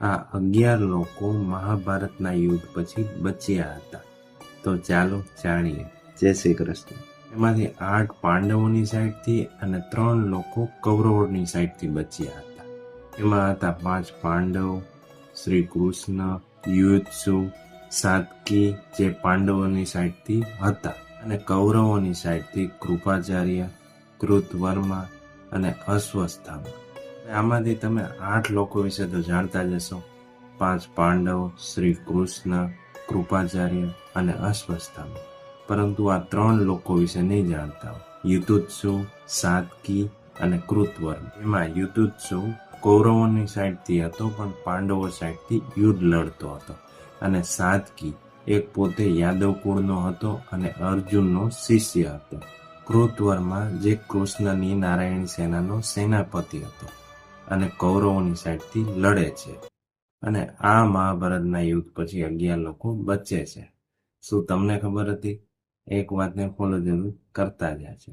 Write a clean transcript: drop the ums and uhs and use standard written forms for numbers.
આ 11 લોકો મહાભારતના યુદ્ધ પછી બચ્યા હતા. તો ચાલો જાણીએ. જય શ્રી કૃષ્ણ. એમાંથી 8 પાંડવોની સાઈડથી અને 3 લોકો કૌરવોની સાઈડથી બચ્યા હતા. એમાં હતા 5 પાંડવ, શ્રી કૃષ્ણ, યુયુત્સુ, સાત્કી જે પાંડવોની સાઈડથી હતા, અને કૌરવોની સાઈડથી કૃપાચાર્ય, કૃતવર્મા અને અશ્વત્થામા. આમાંથી તમે 8 લોકો વિશે તો જાણતા જ હશો. 5 પાંડવ, શ્રી કૃષ્ણ, કૃપાચાર્ય અને અશ્વત્થામા. પરંતુ આ 3 લોકો વિશે નહીં જાણતા હો. યુયુત્સુ, સાત્કી અને કૃતવર્મા. એમાં યુયુત્સુ કૌરવોની સાઈડથી હતો, પણ પાંડવો સાઈડથી યુદ્ધ લડતો હતો. અને સાત્કી એક પોતે યાદવ કુળનો હતો અને અર્જુનનો શિષ્ય હતો. કૃતવર્મા જે કૃષ્ણની નારાયણ સેનાનો સેનાપતિ હતો અને કૌરવોની સાઈડથી લડે છે. અને આ મહાભારતના યુદ્ધ પછી 11 લોકો બચે છે. શું તમને ખબર હતી? એક વાતને ફોલો જરૂર કરતા જ છે.